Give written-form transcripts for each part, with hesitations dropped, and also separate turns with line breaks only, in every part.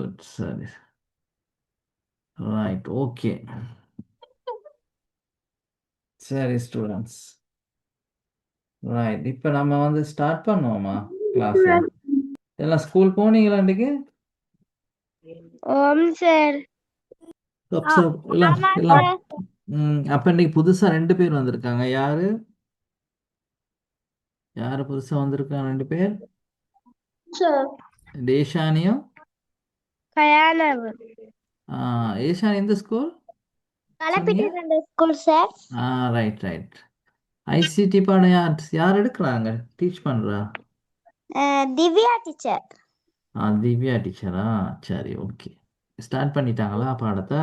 Good. சரி. Right. Okay. சரி students. Right. இப்போ நம்ம வந்து ஸ்டார்ட் பண்ணுவோமா கிளாஸை? எல்லாம் ஸ்கூல் போனீங்களா இன்றைக்கு?
சார்.
எல்லாம்
ஆமா
எல்லாம்
சார்.
அப்போ இன்னைக்கு புதுசாக 2 பேர் வந்திருக்காங்க. யாரு யாரு புதுசாக வந்திருக்காங்க? 2 பேர்.
சார்.
டேஷானியும்
கயானவ்.
ஏஷான் எந்த ஸ்கூல் சொன்னீங்க?
Kalappitti school sir.
Right right. ICT பாடம் யார் எடுக்கிறாங்க, டீச் பண்ணுறா?
திவ்யா டீச்சர்.
திவ்யா டீச்சரா? சரி, ஓகே. ஸ்டார்ட் பண்ணிட்டாங்களா பாடத்தை?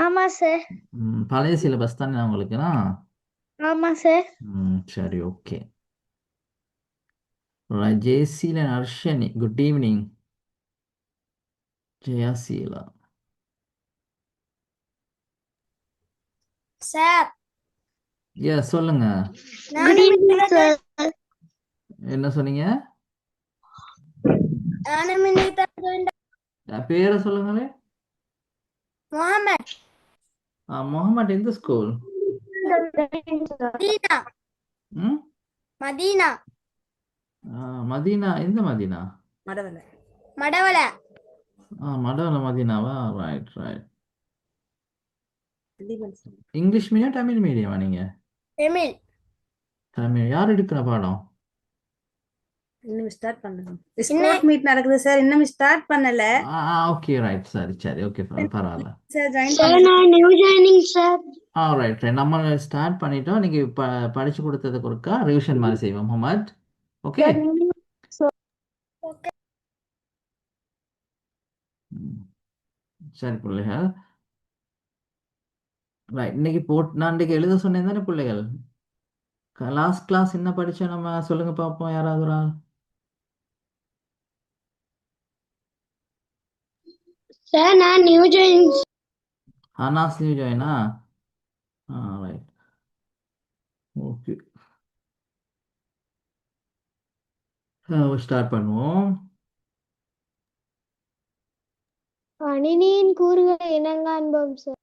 ஆமா சார்.
பழைய சிலபஸ் தானே உங்களுக்குண்ணா?
ஆமா சார்.
சரி, okay. Jeyaseelan Arshani, good evening. Jeyaseela.
Sir.
சொல்லுங்க.
Good evening sir.
என்ன சொன்னீங்க?
நானும்
பேரை சொல்லுங்களே.
முகமது.
முகமது எந்த ஸ்கூல்?
மதீனா.
ம்
மதீனா.
மதீனா எந்த மதீனா?
மடவல.
மடவன மதீனாவா? Right right. English medium Tamil மீடியமா நீங்க?
தமிழ்.
தமிழ். யார் எடுக்கிற பாடம்?
இன்னும் ஸ்டார்ட் பண்ணல. ஸ்கூல் மீட் நடக்குது சார், இன்னும் ஸ்டார்ட் பண்ணல.
Okay right. சரி சரி, ஓகே, பரவாயில்ல.
சார் ஜாயின் சார், நான் new joining sir.
Right right. நம்ம ஸ்டார்ட் பண்ணிட்டோம். நீங்க படிச்சு கொடுத்ததுக்கு ஒருக்கா ரிவிஷன் மாதிரி செய்வோம் முகமது. ஓகே.
ஓகே.
சரி பிள்ளைகள். ரைட். நான் இன்னைக்கு எழுத சொன்னேன் தானே பிள்ளைகள்? லாஸ்ட் கிளாஸ் என்ன படிச்சோம் நம்ம? சொல்லுங்க பார்ப்போம், யாராவது ஒரு ஆள்.
சார் நான் நியூ ஜாயினிங்.
அனாஸ் நியூ ஜாயினா? ரைட். ஓகே. ஸ்டார்ட் பண்ணுவோம்.
கணினியின் கூறுகளை இனங்காண்போம் சார்.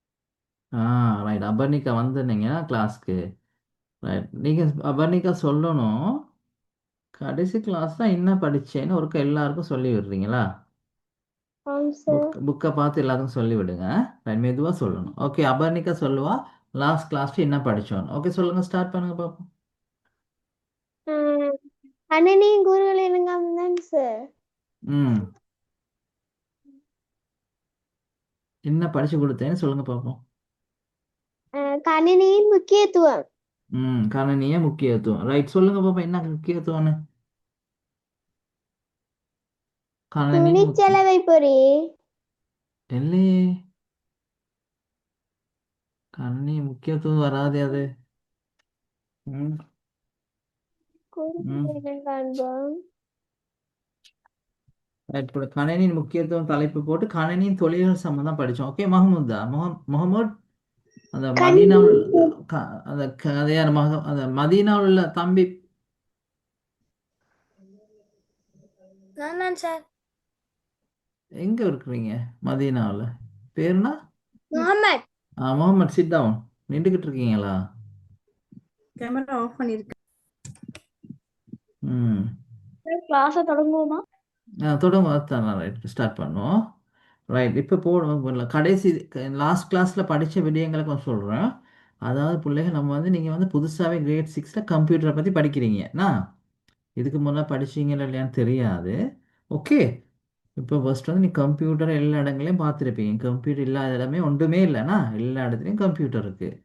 ரைட். அபர்ணிகா வந்துருந்தீங்க கிளாஸ்க்கு. ரைட். நீங்கள் அபர்ணிகா சொல்லணும், கடைசி கிளாஸ் தான் என்ன படிச்சேன்னு ஒருக்கா எல்லாருக்கும் சொல்லி விடுறீங்களா?
ஆம் சார்.
புக்கை பார்த்து எல்லாத்துக்கும் சொல்லி விடுங்க. ரைட். மெதுவாக சொல்லணும். ஓகே. அபர்ணிகா சொல்லுவா லாஸ்ட் கிளாஸ்ல என்ன படிச்சோன்னு. ஓகே, சொல்லுங்க. ஸ்டார்ட் பண்ணுங்க பார்ப்போம்.
கணினியின் கூறுகளை இனங்காண்போம் சார்.
ம் என்ன படிச்சு கொடுத்தேன்னு சொல்லுங்க பார்ப்போம்.
கணினியின் முக்கியத்துவம்.
கணினிய முக்கியத்துவம். ரைட். சொல்லுங்க பார்ப்போம், என்ன முக்கியத்துவம்னு. கணினியின் முக்கியம்
துணிச்சலவை பொறி.
இல்லையே. கணினி முக்கியத்துவம் வராது அது. ம் ம்
கூறுகளை இனங்காண்போம்.
ரைட். இப்போ கணினியின் முக்கியத்துவம் தலைப்பு போட்டு கணினியின் தொழில்கள் சம்பந்தம் படிச்சோம். ஓகே. மஹமூதா முகமது அந்த மதீனாவில் அந்த கதையார் அந்த மதீனாவில் உள்ள தம்பி
நான் சார்.
எங்க இருக்கிறீங்க மதீனாவில்? பேருனா?
முகமது.
Mohammed, sit down. நின்றுக்கிட்டு இருக்கீங்களா?
கேமரா ஆஃப் பண்ணிருக்கேன்.
ம்
கிளாஸை தொடங்குவோமா?
தொடங்க. ரைட். ஸ்டார்ட் பண்ணுவோம். ரைட். இப்போ கடைசி லாஸ்ட் கிளாஸில் படித்த விடயங்களை கொஞ்சம் சொல்கிறேன். அதாவது பிள்ளைகள், நம்ம வந்து நீங்கள் வந்து புதுசாகவே கிரேட் 6ல் கம்ப்யூட்டரை பற்றி படிக்கிறீங்கண்ணா. இதுக்கு முன்னே படிச்சீங்களா இல்லையான்னு தெரியாது. ஓகே. இப்போ ஃபர்ஸ்ட் வந்து நீ கம்ப்யூட்டர் எல்லா இடங்களையும் பார்த்துருப்பீங்க. கம்ப்யூட்டர் இல்லாத இடமே ஒன்றுமே இல்லைண்ணா. எல்லா இடத்துலையும் கம்ப்யூட்டர் இருக்குது.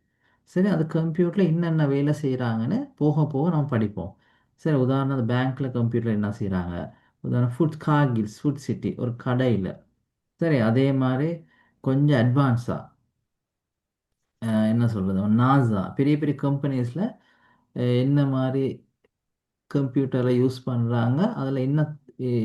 சரி, அது கம்ப்யூட்டரில் என்னென்ன வேலை செய்கிறாங்கன்னு போக போக நம்ம படிப்போம். சரி, உதாரணம் பேங்க்கில் கம்ப்யூட்டர் என்ன செய்கிறாங்க, உதாரணம் கார்கில்ஸ் ஃபுட் சிட்டி ஒரு கடையில். சரி, அதே மாதிரி கொஞ்சம் அட்வான்ஸாக என்ன சொல்கிறது, நாசா பெரிய பெரிய கம்பெனிஸில் என்ன மாதிரி கம்ப்யூட்டரை யூஸ் பண்ணுறாங்க, அதில்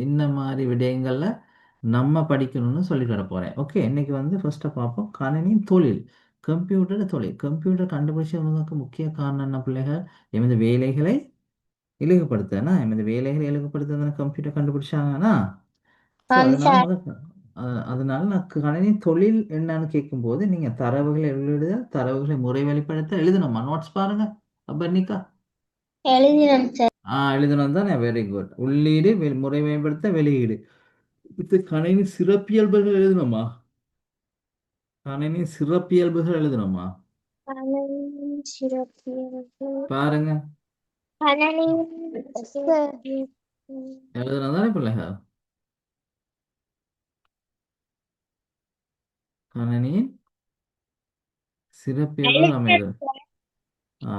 என்ன மாதிரி விடயங்களில் நம்ம படிக்கணும்னு சொல்லி தர போகிறேன். ஓகே. இன்னைக்கு வந்து ஃபர்ஸ்ட்டாக பார்ப்போம் கணினியின் தொழில். கம்ப்யூட்டர் தொழில். கம்ப்யூட்டர் கண்டுபிடிச்சவங்களுக்கு முக்கிய காரணம் என்ன பிள்ளைகள்? எமது வேலைகளை இலகுப்படுத்தனா, எமது வேலைகளை இலகுப்படுத்த கம்ப்யூட்டர் கண்டுபிடிச்சாங்கன்னா. ஸோ அதனால அதனால நான் கணினி தொழில் என்னன்னு கேட்கும்போது நீங்க தரவுகளை எழுதுதல், தரவுகளை முறை வெளிப்படுத்த எழுதணுமா? நோட்ஸ் பாருங்க அபர்ணிகா.
எழுதினேன் சார்.
எழுதணும் தானே, வெரி குட். உள்ளீடு முறை மேம்படுத்த வெளியீடு. இது கணினி சிறப்பியல்புகள் எழுதணுமா? கணினி சிறப்பியல்புகள் எழுதணுமா?
கணனியின் சிறப்பியல்பு.
பாருங்க,
கணனியின்
எழுதணும் தானே பிள்ளைகள்? கணினியின் சிறப்பியல்புகள் நம்ம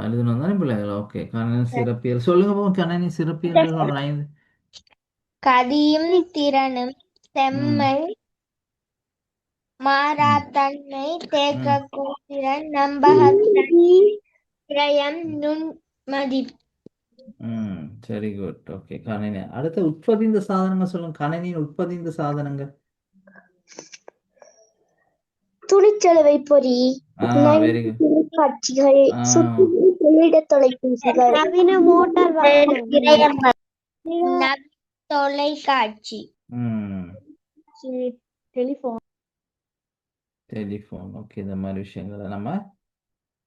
எழுதணும் தானே பிள்ளைகள்? ஓகே, கணினி சிறப்பியல் சொல்லுங்க போகும். கணினி சிறப்பியல்புகள் ஒரு 5.
கதியும் திறனும் செம்மை மாறாத்தன்மை தேக்கக்கூத்திறன் நம்பகத்தன்மை விரயம் நுண்மதிப்பு.
சரி, குட். ஓகே, கணினி. அடுத்து உட்பதிந்த சாதனங்கள் சொல்லுங்க. கணினியின் உட்பதிந்த சாதனங்கள்.
துணிச்சலவை பொறி,
வெரி குட்.
தொலைக்காட்சிகள், சுற்றிட தொலைபேசிகள், நவீன மோட்டார் வாகனம், தொலைக்காட்சி,
டெலிஃபோன். ஓகே, இந்த மாதிரி விஷயங்களை நம்ம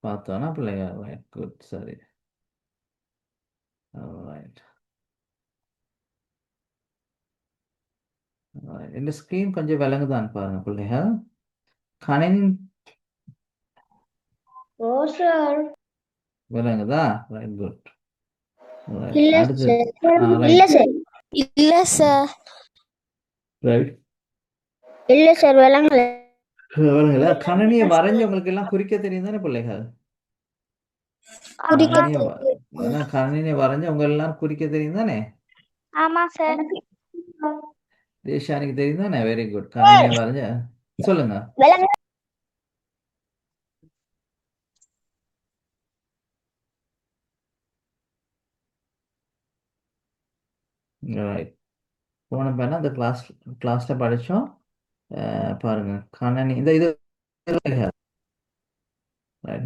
பார்த்தோம்னா பிள்ளைகள். Right, good. சரி, ரைட். இந்த ஸ்கிரீன் கொஞ்சம் விளங்குதான் பாருங்க பிள்ளைகள். கணினி விளங்குதா? Right, good. அடுத்து
இல்ல சார்
ரைட்,
இல்ல சார் விளங்கல.
விளங்குதா? கணினியை வரைஞ்சு உங்களுக்கு எல்லாம் குறிக்க தெரியும் தானே பிள்ளைகள்? கணினியை வரைஞ்சு உங்க எல்லாம் குறிக்க தெரியும் தானே?
ஆமா சார்.
தேஷானிக்கு தெரியும் தானே? Very good. கணினியை வரைஞ்ச சொல்லுங்க. ரைட், போன பேனா அந்த கிளாஸ்ல படிச்சோம். பாருங்க, கணினி இந்த இது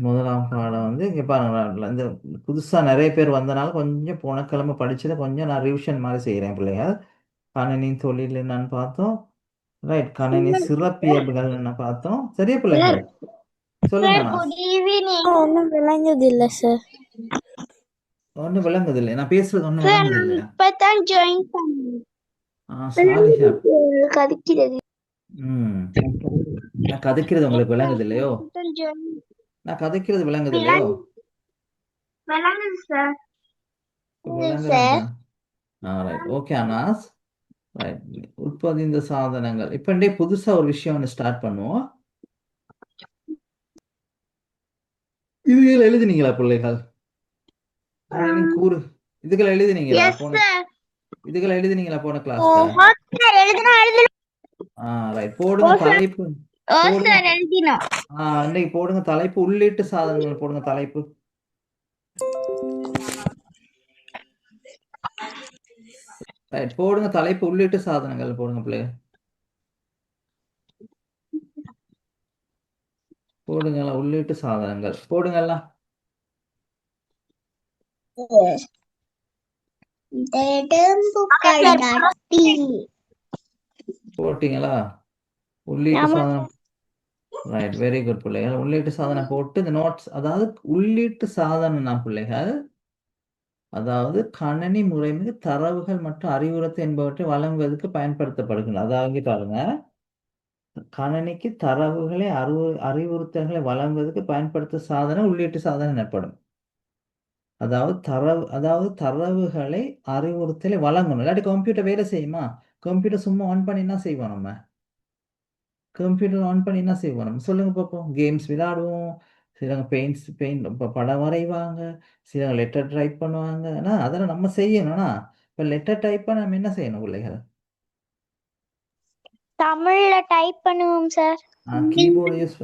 முதலாம் பாடம் வந்து இங்க பாருங்க. இந்த புதுசா நிறைய பேர் வந்தனால கொஞ்சம் போன கிழமை படிச்சதை கொஞ்சம் நான் ரிவிஷன் மாதிரி செய்யறேன் பிள்ளைகள். கணினி தொழில் என்னன்னு பார்த்தோம். ரைட், கணினி சிறப்பியல்புகள் என்ன பார்த்தோம். சரியா பிள்ளைகள்? சொல்லுங்க.
ஒன்றும் விளங்குது இல்ல சார்.
ஒன்றும் விளங்குது இல்லை, நான் பேசுறது ஒன்றும் விளங்குது இல்லையா?
இப்பதான் ஜாயின் பண்ணேன்.
Sorry sir.
கதிக்கிறது.
நான் கதைக்கிறது உங்களுக்கு விளங்குது இல்லையோ? நான் கதைக்கிறது விளங்குது இல்லையோ?
விளங்குது sir.
Right, okay Anas. Right, உட்பதிந்த சாதனங்கள். இப்ப புதுசா ஒரு விஷயம் ஒன்று ஸ்டார்ட் பண்ணுவோம். இதுகள் எழுதினீங்களா பிள்ளைகள்? கூறு இதுகளை எழுதினீங்களா? இதுகளை எழுதினீங்களா போன கிளாஸ்ல? ரைட், போடுங்க தலைப்பு. இன்னைக்கு போடுங்க தலைப்பு உள்ளீட்டு சாதனங்கள். போடுங்க தலைப்பு. ரைட், போடுங்க தலைப்பு உள்ளீட்டு சாதனங்கள். போடுங்க பிள்ளை. போடுங்களா உள்ளீட்டு சாதனங்கள். போடுங்கலாம். போட்டீங்களா? உள்ளீட்டு சாதனம். ரைட், வெரி குட் பிள்ளைகள். உள்ளீட்டு சாதனம் போட்டு இந்த நோட்ஸ், அதாவது உள்ளீட்டு சாதனம்னா பிள்ளைகள், அதாவது கணினி முறைமைக்கு தரவுகள் மற்றும் அறிவுறுத்தல் என்பவற்றை வழங்குவதற்கு பயன்படுத்தப்படுகின்றன. அதாவது பாருங்க, கணினிக்கு தரவுகளை அறிவுறுத்தல்களை வழங்குவதற்கு பயன்படுத்த சாதனம் உள்ளீட்டு சாதனம் எனப்படும். அதாவது தரவுகளை அறிவுறுத்தலை வழங்கணும். இல்லாட்டி கம்ப்யூட்டர் வேலை செய்யுமா? கம்ப்யூட்டர் சும்மா ஆன் பண்ணி என்ன செய்வோம்? நம்ம கம்ப்யூட்டர் ஆன் பண்ணி என்ன செய்வோம்? நம்ம சொல்லுங்க பார்ப்போம். கேம்ஸ் விளையாடுவோம், சிலவங்க பெயிண்ட் படம் வரைவாங்க, சிலவங்க லெட்டர் டைப் பண்ணுவாங்க. அதெல்லாம் நம்ம செய்யணும்னா இப்போ லெட்டர் டைப் பண்ண நம்ம என்ன செய்யணும் பிள்ளைகள்?
தமிழ்ல டைப் பண்ணுவோம் சார்.
கீபோர்டு யூஸ்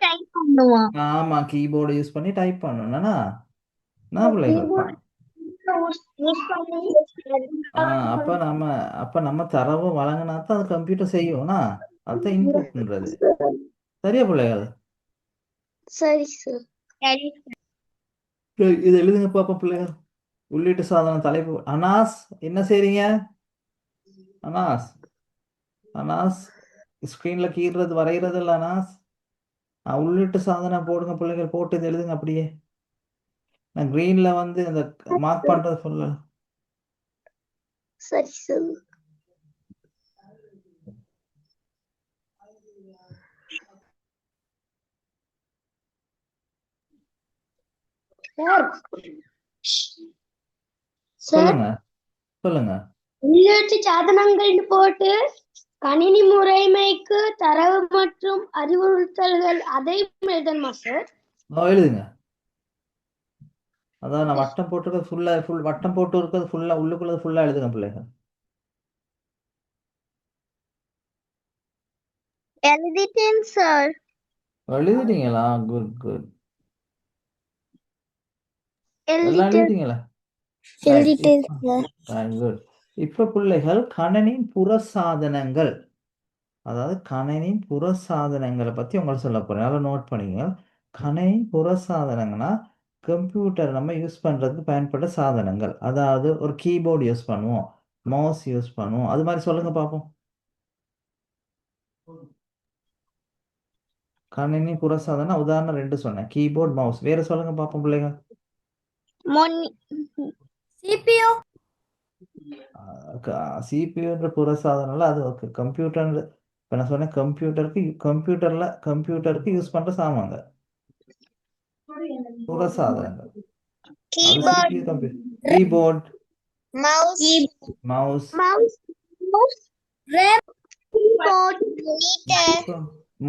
டைப் பண்ணுவோம்.
ஆமா, கீபோர்டு யூஸ் பண்ணி டைப் பண்ணணும்னா பிள்ளைகள் அப்ப நம்ம தரவு வழங்கினா தான் அது கம்ப்யூட்டர் செய்யும்னா அதுதான் இன்புட் பண்றது. சரியா பிள்ளைகள்?
சரி சார்.
இது எழுதுங்க பாப்போம் பிள்ளைகள். உள்ளீட்டு சாதனம் தலைப்பு. அனாஸ் என்ன செய்றீங்க? அனாஸ் அனாஸ் ஸ்க்ரீனில் கீறுறது வரைகிறது இல்லை அனாஸ். உள்ளிட்டு சாதனம் போடுங்க பிள்ளைகள், போட்டு இது எழுதுங்க அப்படியே. நான் க்ரீனில் வந்து அந்த மார்க் பண்ணுறது ஃபுல்லாக.
சரி சார்.
சொல்லுங்க சொல்லுங்க.
உள்ளீட்டு சாதனங்கள் போட்டு கணினி முறைமைக்கு தரவு மற்றும் அறிவுறுத்தல்கள் அதையும் எழுதணுமா சார்?
எழுதுங்க. அதான் நான் வட்டம் போட்டுருக்கிறது ஃபுல் வட்டம் போட்டு இருக்கிறது ஃபுல்லாக உள்ளுக்குள்ளது ஃபுல்லாக எழுதுங்க பிள்ளைகள்.
எழுதிட்டேன் சார்.
எழுதிட்டீங்களா? Good good. எல்லாம்
எழுதிட்டேன்
எழுதிட்டீங்களா?
எழுதிட்டேன் சார்.
குட். இப்போ பிள்ளைகள் கணனின் புற சாதனங்கள், அதாவது கணனின் புற சாதனங்களை பற்றி உங்களுக்கு சொல்ல போகிறேன். நல்லா நோட் பண்ணிங்க. கணனின் புற சாதனங்கள்னா கம்ப்யூட்டர் நம்ம யூஸ் பண்ணுறதுக்கு பயன்பட்ட சாதனங்கள். அதாவது ஒரு கீபோர்டு யூஸ் பண்ணுவோம், மவுஸ் யூஸ் பண்ணுவோம், அது மாதிரி சொல்லுங்க பார்ப்போம். கணினி புற சாதனம் உதாரணம் 2 சொன்னேன், கீபோர்ட் மவுஸ். வேற சொல்லுங்க பார்ப்போம் பிள்ளைங்க.
CPU.
சிபியூன்ற புற சாதனம்ல அது ஓகே. கம்ப்யூட்டர் இப்போ நான் சொன்னேன் கம்ப்யூட்டருக்கு யூஸ் பண்ணுற சாமாங்க புற சாதனங்கள். அது
Keyboard,
CPU computer. Keyboard,
mouse,
mouse,
RAM, keyboard, monitor,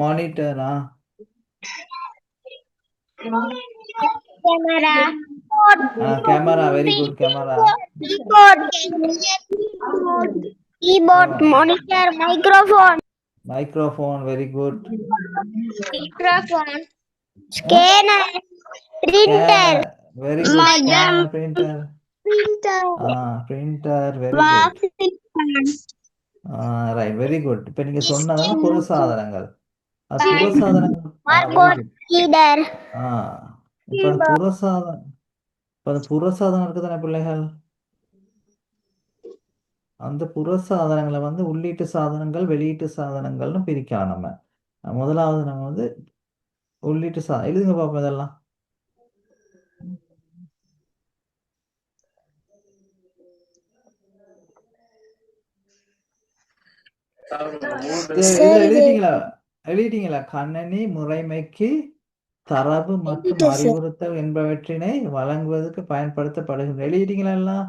மானிட்டரா,
camera,
camera. Very good, camera.
keyboard, monitor, microphone,
very good.
scanner, printer,
very good.
modem,
printer.
printer,
printer. Very good. Right, very good. இப்போ நீங்க சொன்னதெல்லாம் புற சாதனங்கள். அது புற சாதனங்கள். Very good.
reader,
இப்போ அது புற சாதனம். இப்போ அது புற சாதனம் இருக்குதானே பிள்ளைகள்? அந்த புற சாதனங்களை வந்து உள்ளீட்டு சாதனங்கள், வெளியீட்டு சாதனங்கள்னு பிரிக்கலாம் நம்ம. முதலாவது நம்ம வந்து உள்ளீட்டு எழுதுங்க பார்ப்போம் இதெல்லாம். எழுதிட்டீங்களா? எழுதிட்டீங்களா? கணனி முறைமைக்கு தரவு மற்றும் அறிவுறுத்தல் என்பவற்றினை வழங்குவதற்கு பயன்படுத்தப்படுகின்ற. எழுதிட்டீங்களா எல்லாம்?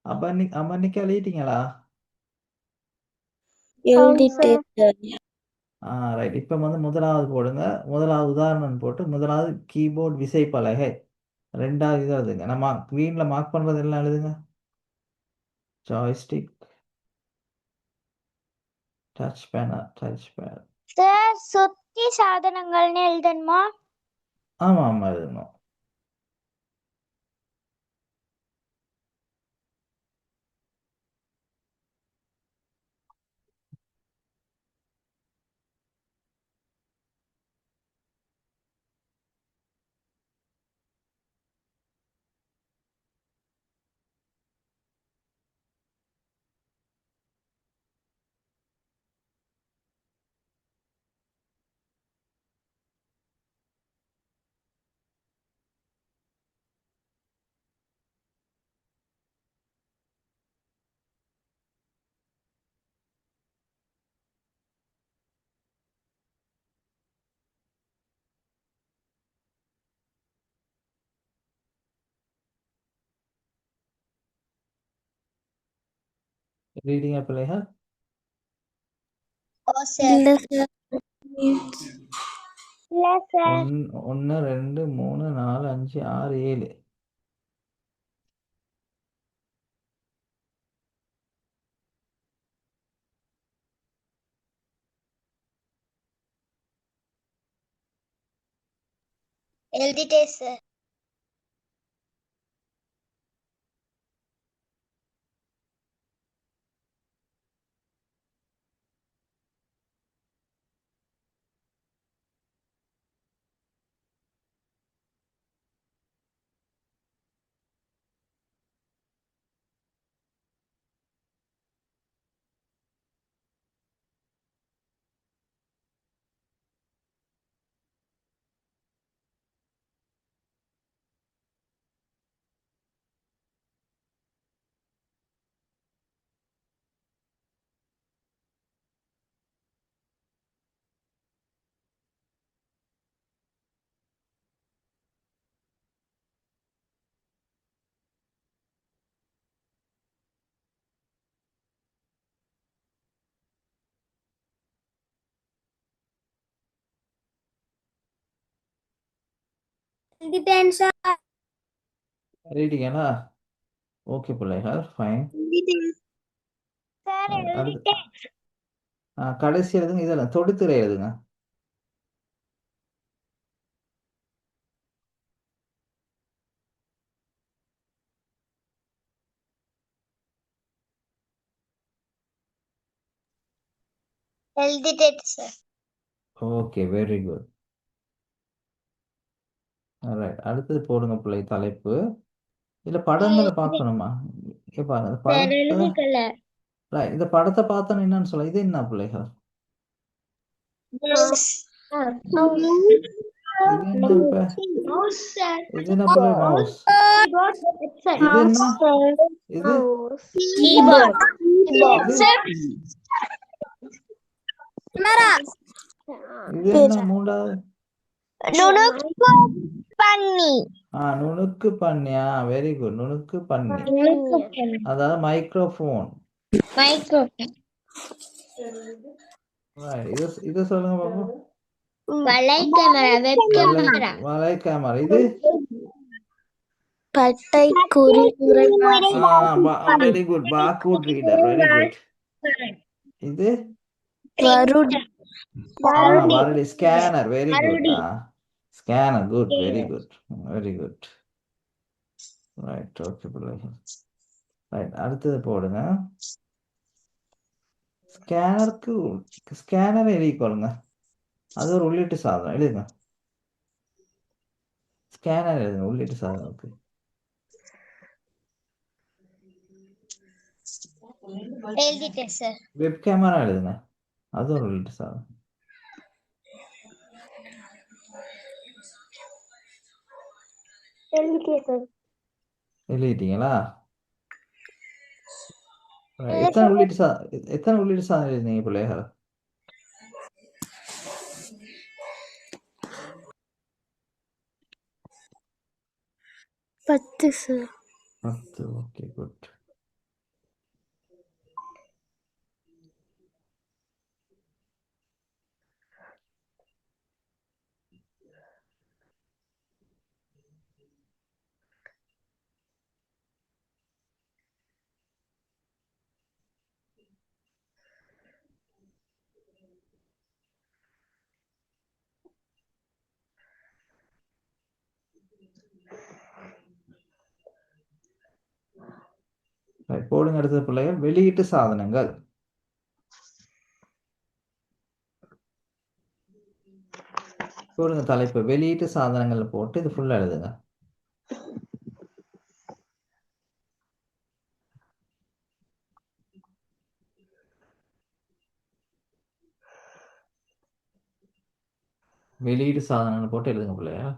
அமர்னிக்கா எழுதிட்டீங்களா? ரைட். இப்போ வந்து முதலாவது போடுங்க. முதலாவது உதாரணம் போட்டு முதலாவது கீபோர்ட் விசைப்பலகை. ரெண்டாவது இது எழுதுங்க. நம்ம க்ரீன்ல மார்க் பண்றது எல்லாம் எழுதுங்க. Joystick, touch bad.
சார் சுத்தி சாதனங்கள்னு எழுதணுமா?
ஆமா ஆமா எழுதணும். ரீடிங் பிள்ளைகள்.
இல்ல சார்.
1 2 3 4 5 6 7.
எழுதிட்டேன் சார். எழுதிட்டேன் சார்.
எழுதிட்டீங்களா? ஓகே பிள்ளைகள், ஃபைன்.
சார்
அடுத்து
எழுதிட்டேன்.
கடைசி எழுதுங்க, இதெல்லாம் தொடுத்துறை எழுதுங்க.
எழுதிட்டேன் sir.
Okay, very good. Right, அடுத்தது போடுங்க பிள்ளை தலைப்பு. இல்ல படங்களை பார்க்கணுமா? இங்க பாருங்க, இந்த
சார்
படத்தை
எழுதிக்கல.
right, இந்த படத்தை பார்த்தோன்னு என்னன்னு சொல்ல, இது என்ன பிள்ளைகள்? இது என்ன இப்ப? இது என்ன பிள்ளை? மவுஸ். இது என்ன? இது
கீபோர்ட்.
இது இது என்ன? மூன்றாவது
நுணுக்கு பண்ணி.
நுணுக்கு பண்ணியா? வெரி குட், நுணுக்கு பண்ணி. அதாவது மைக்ரோஃபோன்.
மைக்ரோஃபோன்.
இது இது சொல்லுங்க பாப்போம்.
வலை கேமரா. Web camera.
வலை கேமரா. இது
பட்டை குறிமுறை.
Very good, barcode reader. Very good. இது வருடி scanner. Very good. Scanner. Good, very good, very good. Right, okay பிள்ளைகள். ரைட், அடுத்தது போடுங்க. ஸ்கேனரை எழுதிக்கொள்ளுங்க. அது ஒரு உள்ளீட்டு சாதனம். எழுதுங்க. ஸ்கேனர் எழுதுங்க, உள்ளீட்டு சாதனத்துக்கு.
எழுதிட்டேன் சார்.
வெப் கேமரா எழுதுங்க, அது ஒரு உள்ளீட்டு சாதனம்.
எழுதிட்டேன் சார்.
எழுதிட்டீங்களா? எத்தனை உள்ளீட்டு சாதனம் எழுதினீங்க பிள்ளைகள்?
பத்து சார்.
10. Okay, good. போடுங்க. அடுத்தது பிள்ளைகள், வெளியீட்டு சாதனங்கள். போடுங்க தலைப்பு, வெளியீட்டு சாதனங்கள் போட்டு இது ஃபுல்லா எழுதுங்க. வெளியீடு சாதனங்கள் போட்டு எழுதுங்க பிள்ளையா.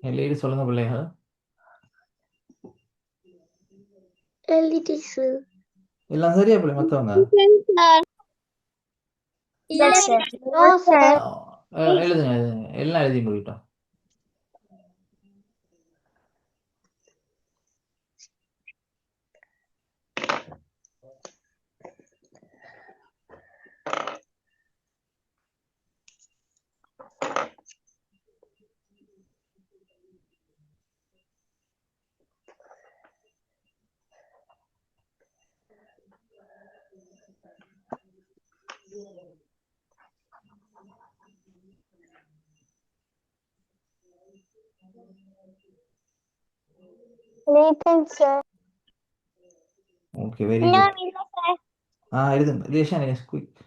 வெளியீடு சொல்லுங்க பிள்ளைகள்.
எழுதிட்டேன் சார்.
எல்லாம் சரியா பிள்ளை? மத்தவங்க எழுதுங்க, எல்லாம் எழுதி முடிக்கிட்டோம்.
சார்.
Okay, very good. எழுதுங்க. ரேஷன் குயிக்.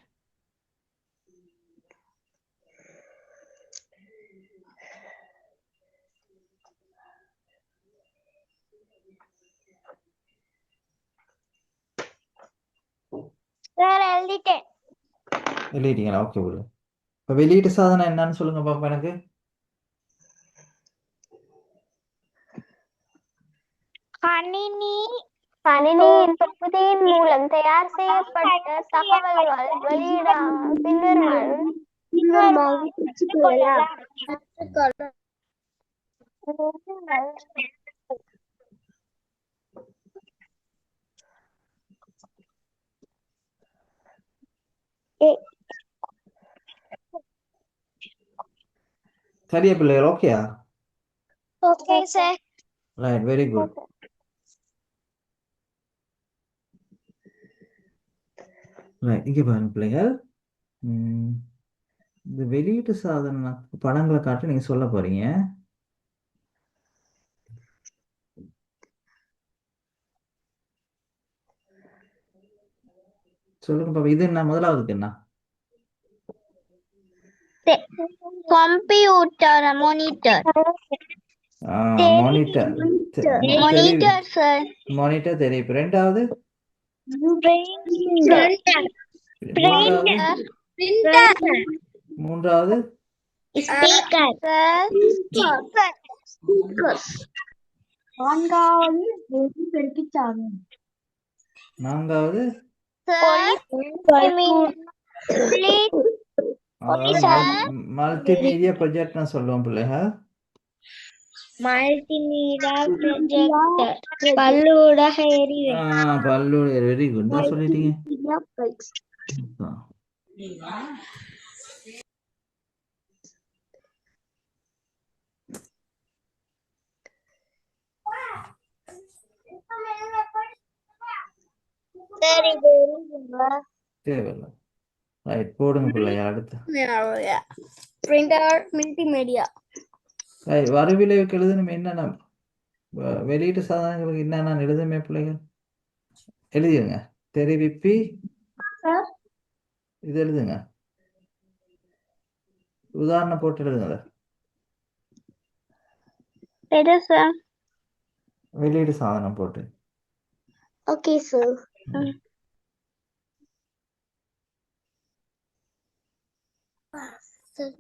சார் எழுதிட்டேன்.
எழுதிட்டீங்களா? ஓகே புள்ள. இப்போ வெளியீட்டு சாதனம் என்னன்னு சொல்லுங்க பாப்பா எனக்கு.
கணினி தொகுதியின் மூலம் தயார் செய்யப்பட்ட தகவல்கள் வெளியிட பின்வருமாறு
சரியா பிள்ளைகள்? ஓகேயா?
Okay sir.
Right, very good. Right, இங்கே பாருங்க பிள்ளைகள். இந்த வெளியீட்டு சாதன படங்களை காட்டி நீங்க சொல்ல போறீங்க. சொல்லுங்க பாப்பா, இது என்ன? முதலாவதுக்கு என்ன?
Computer monitor.
Monitor.
Monitor sir.
Monitor தெரியும். இப்ப ரெண்டாவது
பிரிண்டர்.
மூன்றாவது
ஸ்பீக்கர் சார்.
நான்காவது மல்டிமீடியா ப்ரொஜெக்ட்னு சொல்லுவோம் பிள்ளைகள்.
Multimedia projector. பல்லூடக எறிவை.
பல்லூட வெரி குட் தான் சொல்லிட்டீங்க. தேவையில்லை. ரைட், போடுங்க பிள்ளையா அடுத்து.
Printer multimedia.
வரைவிலைக்கு எழுதணும். என்னென்ன வெளியீட்டு சாதனங்களுக்கு என்னென்ன எழுதுமே பிள்ளைகள்? எழுதிடுங்க. தெரிவிப்பி இது எழுதுங்க. உதாரணம் போட்டு எழுதுங்க. வெளியீடு சாதனம் போட்டு.
Okay sir.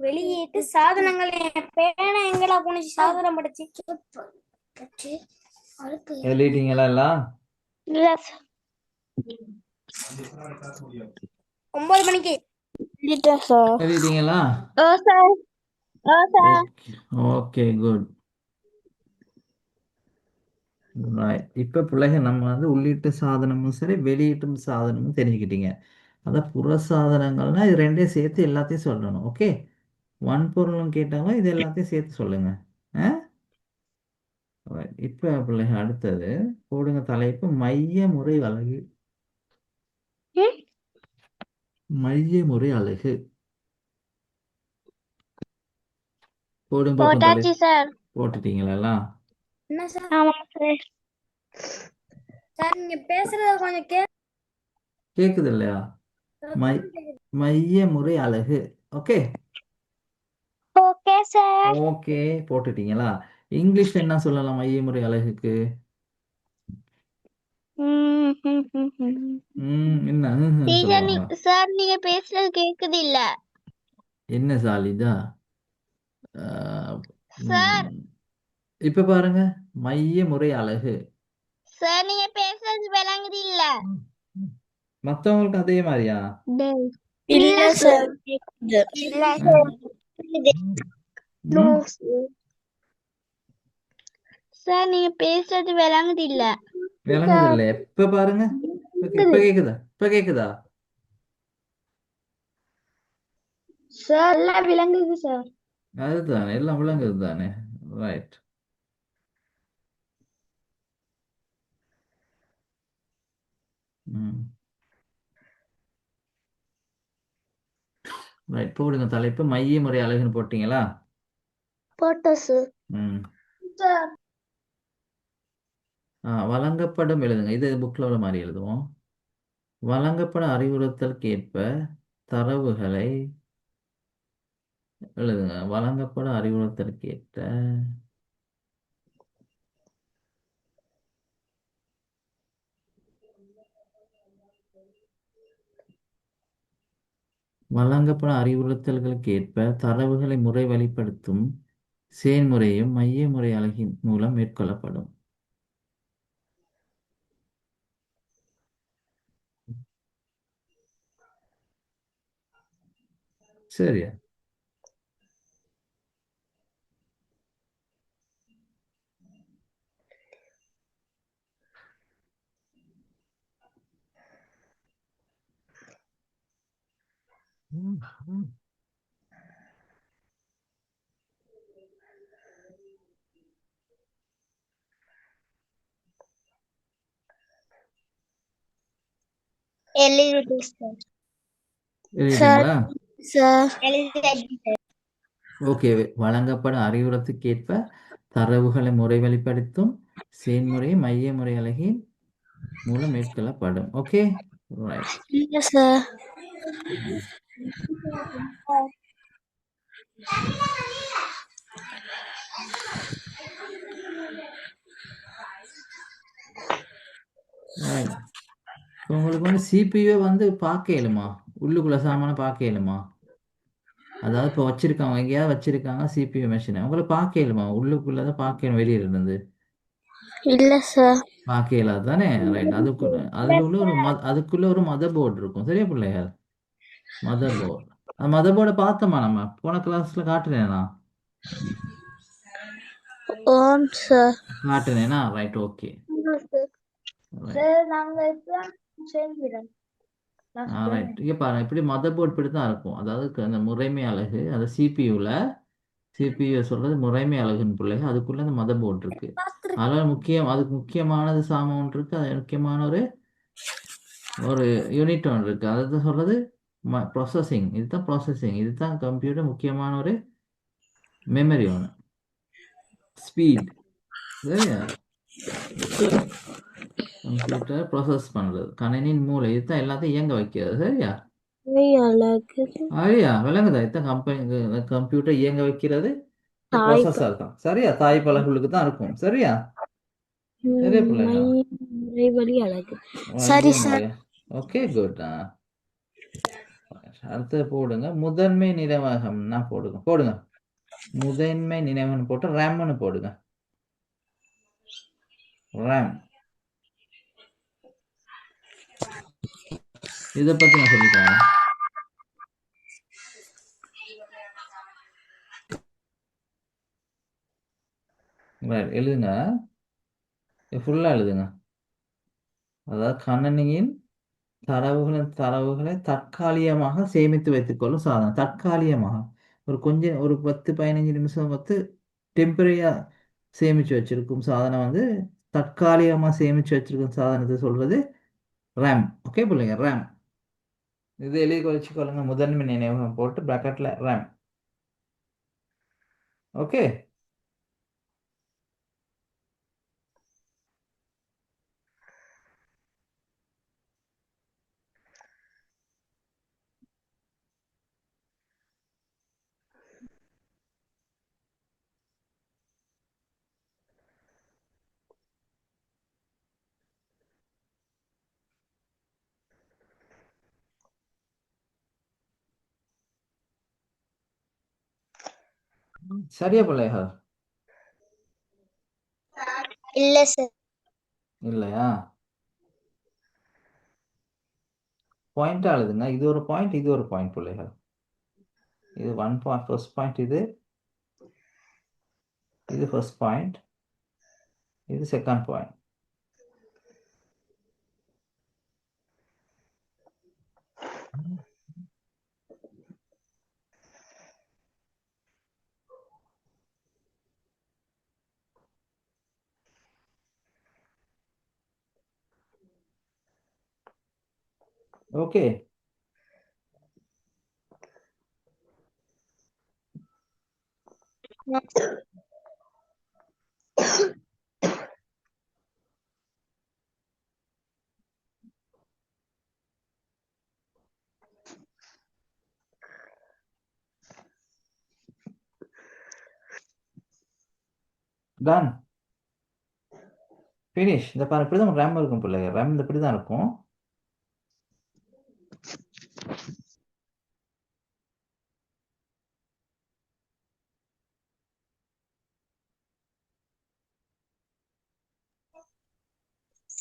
வெளியீட்டு சாதனங்கள். பேனா எங்கடா போனுச்சு? சாதனம் படிச்சு
எழுதிட்டீங்களா எல்லாம்?
9 மணிக்கு
எழுதிட்டீங்களா? Okay, good. இப்ப பிள்ளைங்க நம்ம வந்து உள்ளீட்டு சாதனமும் சரி வெளியீட்டு சாதனமும் தெரிஞ்சுக்கிட்டீங்க. அதான் புற சாதனங்கள்னா இது ரெண்டையும் சேர்த்து எல்லாத்தையும் சொல்லணும். ஓகே, வன்பொருளும் கேட்டாலும் இது எல்லாத்தையும் சேர்த்து சொல்லுங்க. இப்ப பிள்ளைங்க அடுத்தது போடுங்க தலைப்பு மைய முறை அலகு. மைய முறை அலகு போடுங்க பாப்போம்.
போட்டாச்சு சார்.
போட்டுட்டீங்களா எல்லாம்?
என்ன சார்? ஆமா சார். சார் நீங்க பேசுறது கொஞ்சம்
கேக்குது இல்லையா? மைய முறை அலகு. Okay
okay sir.
ஓகே, போட்டுட்டீங்களா? இங்கிலீஷ்ல என்ன சொல்லலாம் மைய முறை அலகுக்கு? என்ன சொல்லுவாங்க?
சார் நீங்க பேசுறது கேக்குது இல்ல
என்ன சாலிதா?
சார்.
இப்ப பாருங்க, மைய முறை அலகு.
சார் நீங்க பேசுறது விளங்குது இல்ல.
மத்தவங்களுக்கு அதே மாதிரியா?
இல்ல சார். இல்ல சார். சார் நீங்க பேசுறது விளங்குது இல்ல.
விளங்குது இல்ல? இப்ப பாருங்க. இப்ப கேக்குதா? இப்ப கேக்குதா?
சார் எல்லாம் விளங்குது சார்.
அதுதானே, எல்லாம் விளங்குது தானே. ரைட். ரைட், போடுங்க தலைப்பு மைய முறை அலகுன்னு போட்டீங்களா?
Photo sir.
வழங்கப்படும் எழுதுங்க. இது புக்ல உள்ள மாதிரி எழுதுவோம். வழங்கப்படும் அறிவுறுத்தலுக்கு ஏற்ப தரவுகளை எழுதுங்க. வழங்கப்படும் அறிவுறுத்தலுக்கு ஏற்ற வழங்கப்படும் அறிவுறுத்தல்களுக்கு ஏற்ப தரவுகளை முறை வழிப்படுத்தும் செயல்முறையும் மைய முறை அலகின் மூலம் மேற்கொள்ளப்படும். சரியா?
எழுதிட்டேன் சார்.
எழுதிட்டீங்களா?
சார் எழுதிட்டேன்.
ஓகே. வழங்கப்படும் அறிவுறுத்தலுக்கேற்ப தரவுகளை முறை வழிப்படுத்தும் செயல்முறை மைய முறை அலகின் மூலம் மேற்கொள்ளப்படும். Okay, right.
இல்ல சார்.
ரைட். இப்போ உங்களுக்கு வந்து சிபியூ வந்து பார்க்க இயலுமா? உள்ளுக்குள்ள சாமான பார்க்க இயலுமா? அதாவது இப்போ வச்சிருக்காங்க, எங்கேயாவது வச்சிருக்காங்க சிபியூ மெஷினை, உங்களுக்கு பார்க்க இயலுமா? உள்ளுக்குள்ளதான் பார்க்க இயலும், வெளியில இருந்து
இல்ல சார்.
பார்க்க இயலாது தானே? ரைட். அதுக்குள்ள ஒரு மதர் போர்டு இருக்கும். சரியா பிள்ளைகள்? Mother board. அந்த மதர் போர்டை பார்த்தோமா நம்ம போன கிளாஸ்ல? காட்டுனேனா?
ஓம் சார்.
காட்டுனேனா? Right, okay.
சார் நாங்க இப்ப செஞ்சிரோம்.
ரைட். இங்கே பாருங்க, இப்படி மதர் போர்டு இப்படி தான் இருக்கும். அதாவது அந்த முறைமை அலகு, அந்த சிபியூ சொல்றது முறைமை அலகுன்னு பிள்ளைங்க. அதுக்குள்ள அந்த மதர் போர்டு இருக்கு. அதனால அதுக்கு முக்கியமானது சாமான் ஒன்று இருக்கு. அது முக்கியமான ஒரு யூனிட் ஒன்று இருக்கு. அதுதான் சொல்றது ப்ராசஸிங். இதுதான் ப்ராசஸிங். இதுதான் கம்ப்யூட்டர் முக்கியமான ஒரு மெமரி ஒன்று, ஸ்பீட். சரியா? கம்ப்யூட்டர் ப்ராசஸ் பண்றது, கணினியின் மூளை. இதுதான் எல்லாத்தையும் இயங்க வைக்கிறது. சரியா? ஐயா விளங்குதா? இதுதான் கம்ப்யூட்டர் இயங்க வைக்கிறது ப்ராசஸர் தான். சரியா? தாய் பலகுகளுக்கு தான் இருக்கும். சரியா? சரியா பிள்ளைங்க?
சரி சார்.
Okay, good. அடுத்து போடுங்க, முதன்மை நினைவகம்னா போடுங்க. முதன்மை நினைவகம் போட்டு ரேம்னு போடுங்க. ரேம். இதை பத்தி நான் சொல்லிட்டேன். எழுதுங்க, ஃபுல்லா எழுதுங்க. அதாவது கணினியின் தரவுகளை தற்காலிகமாக சேமித்து வைத்துக்கொள்ளும் சாதனம். தற்காலிகமாக ஒரு 10-15 நிமிஷம் டெம்பரரியா சேமிச்சு வச்சிருக்கும் சாதனம் வந்து தற்காலிகமாக சேமிச்சு வச்சிருக்கும் சாதனத்தை சொல்றது ரேம். ஓகே பிள்ளைங்க? ரேம். இது எழுதி வச்சுக்கொள்ளுங்க, முதன்மை நினைவகம் போட்டு பிராக்கெட்ல ரேம். ஓகே. சரியா பிள்ளைகள்?
இல்ல சார்.
இல்லையா? பாயிண்டா எழுதுங்க. இது ஒரு பாயிண்ட், இது ஒரு பாயிண்ட் பிள்ளைகள். இது 1 பாயிண்ட், ஃபர்ஸ்ட் பாயிண்ட். இது ஃபர்ஸ்ட் பாயிண்ட், இது second point. Okay. Done. Finish. இந்த பாரு, இப்படிதான் ரேம் இருக்கும் பிள்ளைங்க. ரேம் இப்படிதான் இருக்கும்.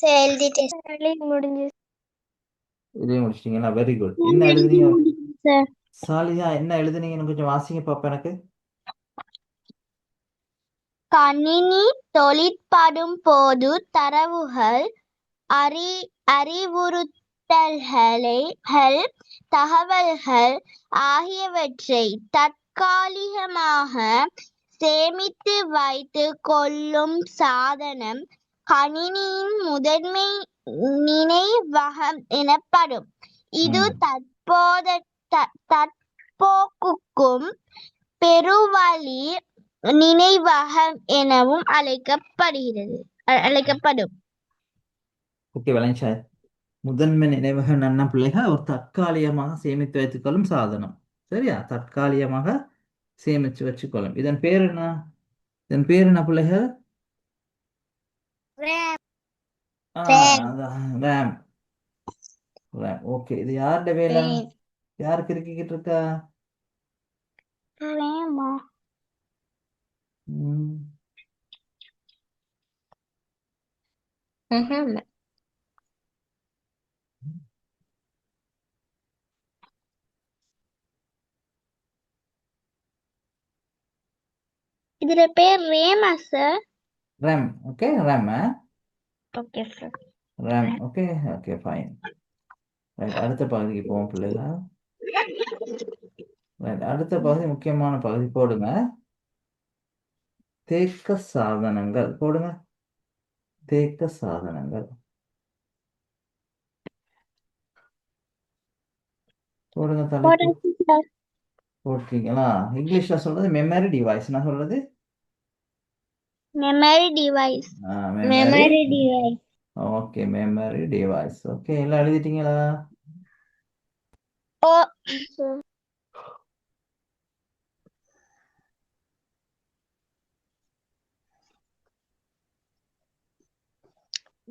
சரி எழுதிட்டேன். எழுதி முடிஞ்சு.
இதே முடிச்சிட்டீங்களா? Very good. என்ன எழுதுனீங்க?
சார்
சாலியா என்ன எழுதுனீங்கன்னு கொஞ்சம் வாசிங்க பாப்பா எனக்கு.
கணினி தொழிற்படும் போது தரவுகள் அறிவுறுத்தல்கள் தகவல்கள் ஆகியவற்றை தற்காலிகமாக சேமித்து வைத்துக் கொள்ளும் சாதனம் கணினியின் முதன்மை நினைவகம் எனப்படும். இது தற்போக்குக்கும் பெருவழி நினைவகம் எனவும் அழைக்கப்படும்.
ஓகே, விளைஞ்சா. முதன்மை நினைவகம் என்ன பிள்ளைகள்? ஒரு தற்காலிகமாக சேமித்து வைத்துக்கொள்ளும் சாதனம். சரியா? தற்காலிகமாக சேமித்து வச்சுக்கொள்ளும். இதன் பேர் என்ன? இதன் பேர் என்ன பிள்ளைகள்? ரேம். ரேம். ஓகே, இது யாருடைய வேலை? யாருக்கு இருக்கிட்டு இருக்கா? ம்,
இதுல பேர் rhema sir?
RAM. Okay, RAM.
Okay sir.
RAM. Okay. Okay, fine. Right, அடுத்த பகுதிக்கு போவோம் பிள்ளைகள். ரைட், அடுத்த பகுதி முக்கியமான பகுதி. போடுங்க. தேக்க சாதனங்கள். போடுங்க. தேக்க சாதனங்கள். போடுங்க தலைப்பு. போட்டீங்களா? இங்கிலீஷ்ல சொல்றது மெமரி டிவைஸ். நான் சொல்றது
memory device.
Memory.
Device.
Okay, memory device. Okay, எல்லாம் எழுதிட்டீங்களா?
ஓ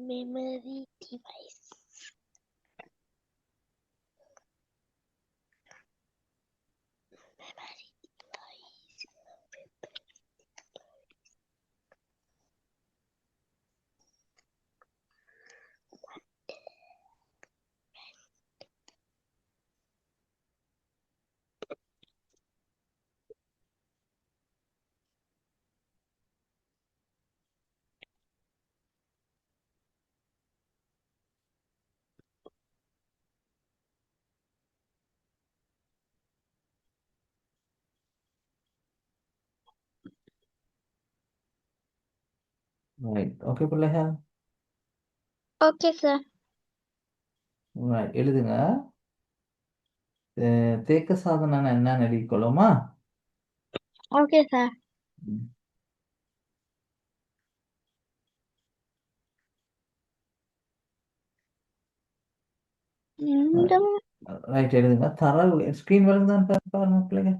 மெமரி டிவைஸ்.
ரைட். ஓகே பிள்ளைகள்.
Okay sir.
ரைட், எழுதுங்க. தேக்க சாதனம் என்னன்னு எழுதிக்கொள்ளுமா?
Okay sir.
ரைட், எழுதுங்க. தரவு ஸ்கிரீன் விளங்குதான் பாருங்க பிள்ளைங்க.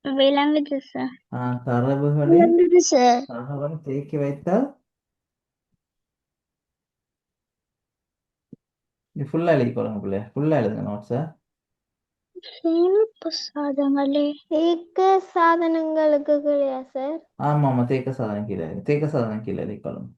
விளங்குது சார்.
தரவுகளை
விளங்குது சார்.
தகவல் தேக்கி வைத்தால் ஃபுல்லா எழுதிக்கொள்ளுங்க பிள்ளை. ஃபுல்லா எழுதுங்க நோட்ஸை.
சேமிப்பு சாதனங்களே.
தேக்க சாதனங்களுக்கு இல்லையா சார்?
ஆமா ஆமா, தேக்க சாதனம் கீழே தேக்க சாதனம் கீழே எழுதிக்கொள்ளுங்க.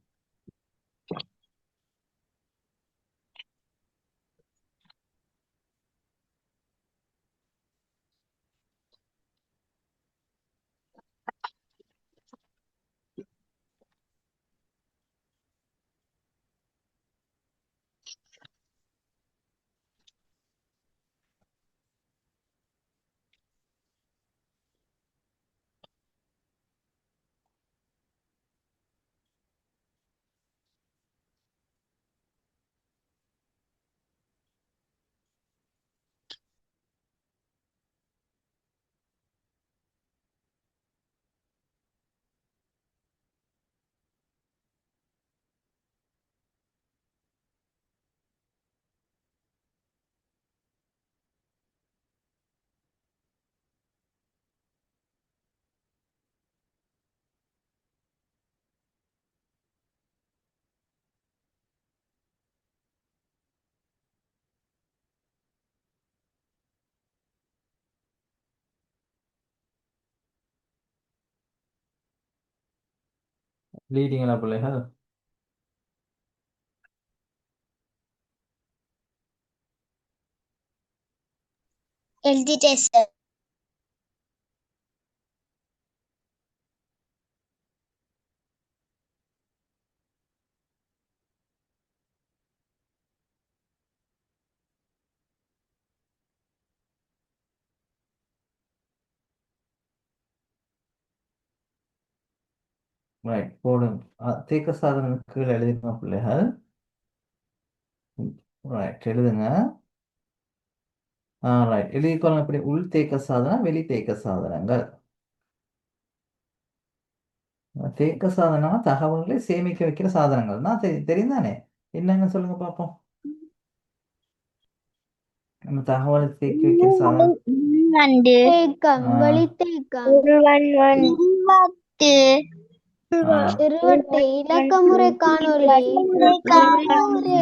எழுதிட்டீங்களா பிள்ளைகள்?
எழுதிட்டேன் சார்.
ரைட் போடுங்க. தேக்க சாதனத்துக்கு கீழே எழுதிருக்கோம் பிள்ளைகள். ரைட் எழுதுங்க. ரைட் எழுதிக்கொள்ளலாம். இப்படி உள் தேக்க சாதனம், வெளி தேக்க சாதனங்கள். தேக்க சாதனம்னா தகவல்களை சேமிக்க வைக்கிற சாதனங்கள்னா தெரியும் தானே? என்னன்னு சொல்லுங்க பார்ப்போம். நம்ம தகவலை தேக்கி வைக்கிற சாதனம்.
வந்து
தேக்கம்
ஆ,
வெளித்தேக்கம்
இருபத்து
ஆ,
20 இலக்கமுறை காணொளி 100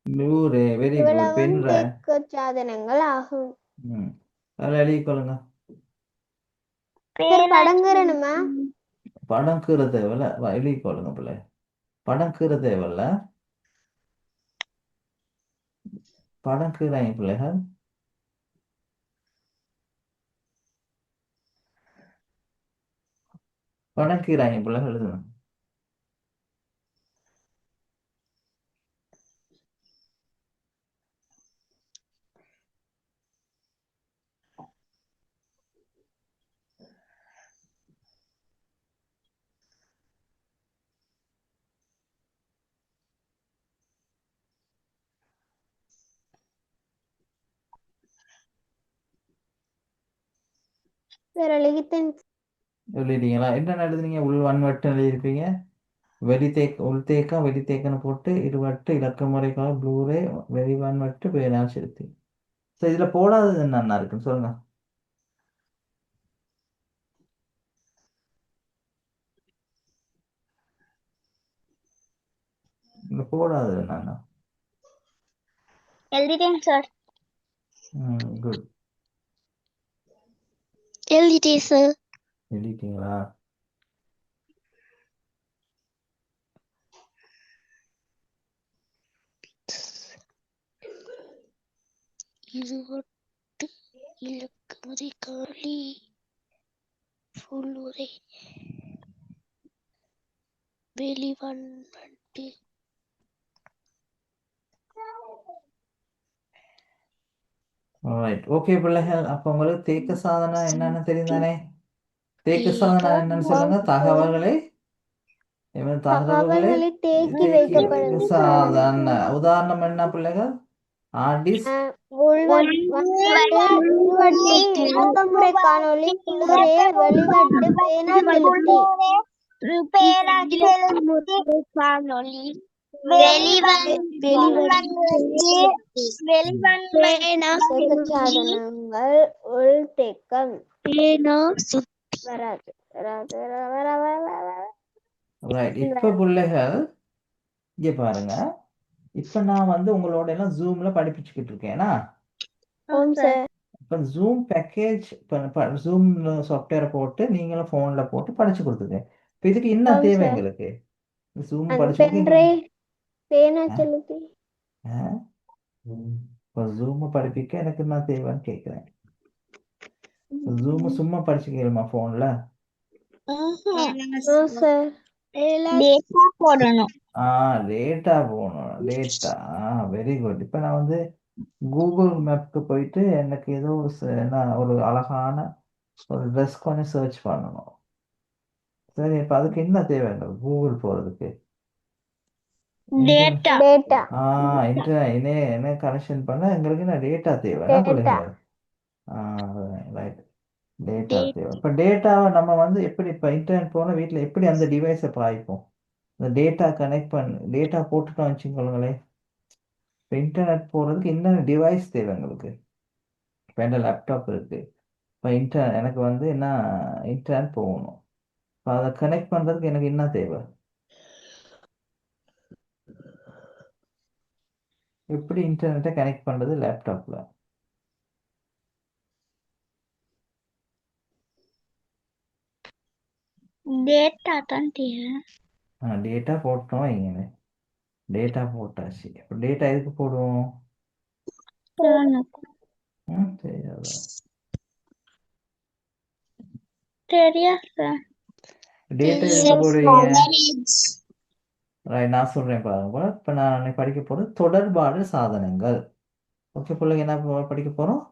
நூறு. Very good.
இவ்வளவும்
பென்ற
தேக்க சாதனங்கள் ஆகும்.
அதில் எழுதிக்கொள்ளுங்க.
சார் படங்குறணுமா?
படம் கீற தேவையில்ல. எழுதிக்கொள்ளுங்க பிள்ளை. படம் கீற தேவையில்ல. படம் கீறாங்க பிள்ளைகள். படம் கீறாங்க பிள்ளைகள் எழுதுங்க.
சார் எழுதிட்டேன்.
எழுதிட்டீங்களா? என்ன எழுதுனீங்க? உள் வன்வட்டு எழுதியிருப்பீங்க. உள் தேக்கம் வெளி தேக்கம்னு போட்டு இருவட்டு இலக்கமுறைக்காக ப்ளூரே வெளி வன்வட்டு பேனா செலுத்தி. ஸோ இதில் போடாதது என்னென்ன இருக்குன்னு சொல்லுங்க. இதில் போடாதது என்னென்ன?
எழுதிட்டேன் சார்.
குட்.
எழுதிட்டேன் சார்.
எழுதிட்டீங்களா?
இருபத்து இலக்கமுறை காணொளி உள்ளுரை வெளிவன்வட்டு
ரைட். ஓகே பிள்ளைகள். அப்போ உங்களுக்கு தேக்க சாதனம் என்னன்னு தெரியும் தானே? தேக்க சாதனம் என்னன்னு சொல்லுங்க. தகவல்களை
தகவல்களை தேக்கி
தேக்கி
வைக்கப்படும்
சாதன.
சாதனம்.
உதாரணம் என்ன பிள்ளைகள்? ஹார்ட்
உள்வட்டு இலக்கமுறை காணொளி உள்ளுரை வெளிவட்டு பேனா செலுத்தி.
காணொளி
தேக்க சாதனங்கள் உள் தேக்கம் வராது வராது
ரைட். இப்போ பிள்ளைகள் இங்கே பாருங்க. இப்போ நான் வந்து உங்களோட எல்லாம் ஜூம்ல படிப்பிச்சுக்கிட்டு இருக்கேனா?
ஓம் சார்.
இப்போ ஜூம் பேக்கேஜ் ஜூம் சாஃப்ட்வேரை போட்டு நீங்களும் ஃபோனில் போட்டு படிச்சு கொடுத்துருக்கேன். இப்போ இதுக்கு என்ன
ஆம்
தேவை
சார்.
எங்களுக்கு? ஜூம்
அந்த
படிச்சு
பென்ட்ரைவ் பேனா செலுத்தி.
இப்போ ஜூம் படிப்பிக்க எனக்கு என்ன தேவைன்னு கேட்குறேன். ஜூம் சும்மா படிச்சுக்கலாமா ஃபோனில்?
No sir.
டேட்டா போடணும்.
டேட்டா போகணும். டேட்டா. Very good. இப்போ நான் வந்து கூகுள் மேப்க்கு போயிட்டு எனக்கு ஏதோ என்ன ஒரு அழகான ஒரு ட்ரெஸ் கொஞ்சம் சர்ச் பண்ணணும். சரி, இப்போ அதுக்கு என்ன தேவை கூகுள் போகிறதுக்கு?
டேட்டா
டேட்டா
என்ன கனெக்ஷன் பண்ண எங்களுக்கு என்ன டேட்டா தேவை? என்ன
டேட்டா
பிள்ளைங்க? ரைட். டேட்டா தேவை. இப்போ டேட்டாவை நம்ம வந்து எப்படி இப்போ இன்டர்நெட் போனால் வீட்டில் எப்படி அந்த டிவைஸை பாய்ப்போம்? இந்த டேட்டா டேட்டா போட்டுட்டோம் வச்சுக்கோங்களேன். இப்போ இன்டர்நெட் போகிறதுக்கு என்னென்ன டிவைஸ் தேவை எங்களுக்கு? இப்போ என் லேப்டாப் இருக்குது. இப்போ எனக்கு வந்து என்ன இன்டர்நெட் போகணும். இப்போ அதை கனெக்ட் பண்ணுறதுக்கு எனக்கு என்ன தேவை? எப்படி இன்டர்நெட்டை கனெக்ட் பண்ணுறது லேப்டாப்பில்?
டேட்டா தான் தேவை.
டேட்டா போட்டோம். இங்கே டேட்டா போட்டாச்சு. இப்போ டேட்டா எதுக்கு போடுவோம்? தெரியாதா?
தெரியாது சார்.
டேட்டா எதுக்கு போடுவீங்க? ரைட், நான் சொல்றேன் பாருங்க. இப்போ நான் அன்னைக்கு படிக்க போறது தொடர்பாடு சாதனங்கள். ஓகே பிள்ளைங்க, என்ன படிக்க போறோம்?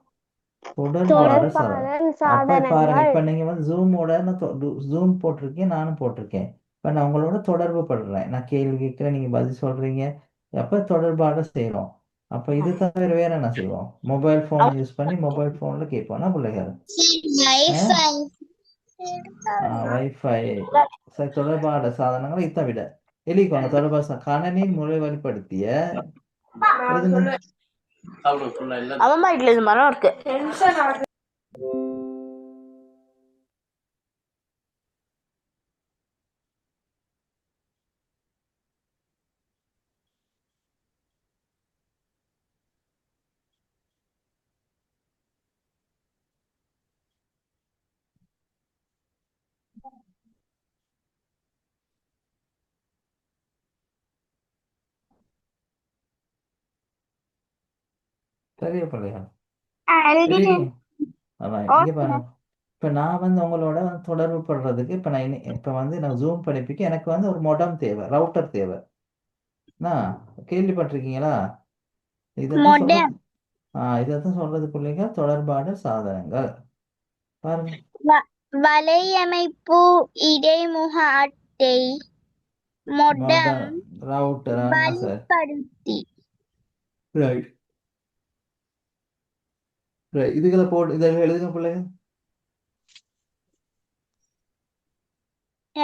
தொடர்பாடு சாதனம்.
தொடர்பாடல்
அப்ப பாருங்க,
சாதனங்கள்.
இப்ப நீங்க வந்து ஜூமோட ஜூம் போட்டிருக்கேன், நானும் போட்டிருக்கேன். இப்ப நான் உங்களோட தொடர்பு படுறேன், நான் கேள்வி கேட்கிறேன், நீங்க பதில் சொல்றீங்க. அப்ப தொடர்பாடு செய்யறோம். அப்ப இது தவிர வேற என்ன செய்வோம்? மொபைல் போன் யூஸ் பண்ணி மொபைல் போன்ல கேட்போம்னா பிள்ளைகள் வைஃபை. சரி, தொடர்பாட சாதனங்கள் இதை விட எழுதிக்கோங்க. தொடர்பாடு கணனின் முறை வழிப்படுத்திய எழுதுங்க.
அவன் பாட்டில் இது மரம் இருக்கு.
சரியா பிள்ளைகள்
எழுதிட்டேன்.
எழுதிட்டீங்க? அதான் இங்க பாருங்க. இப்ப நான் வந்து உங்களோட வந்து தொடர்பு படுறதுக்கு இப்ப நான் இப்ப வந்து நான் ஜூம் படிப்புக்கு எனக்கு வந்து ஒரு மொடம் தேவை, ரவுட்டர் தேவை. நான் கேள்விப்பட்டிருக்கீங்களா? இதைத்தான்
மொடம்.
சொல்றது. இதைத்தான் சொல்றது பிள்ளைங்க, தொடர்பாடு சாதனங்கள். பாருங்க,
வலையமைப்பு இடைமுக அட்டை மொடம்
மொடம், ரவுட்டர். சார்,
வழிப்படுத்தி
ரைட். இதுகளை போட்டு இதை எழுதுங்க பிள்ளைங்க.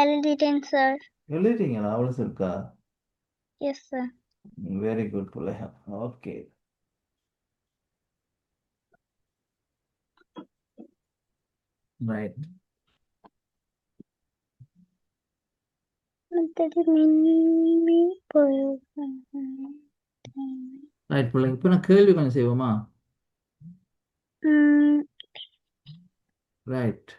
எழுதிட்டேன் சார்.
எழுதிட்டீங்களா? அவ்வளவு இருக்கா?
Yes sir.
வெரி குட் பிள்ளைங்க. Okay, right. ரைட் பிள்ளைங்க, இப்போ நான் கேள்வி கொஞ்சம் செய்வோமா? Right,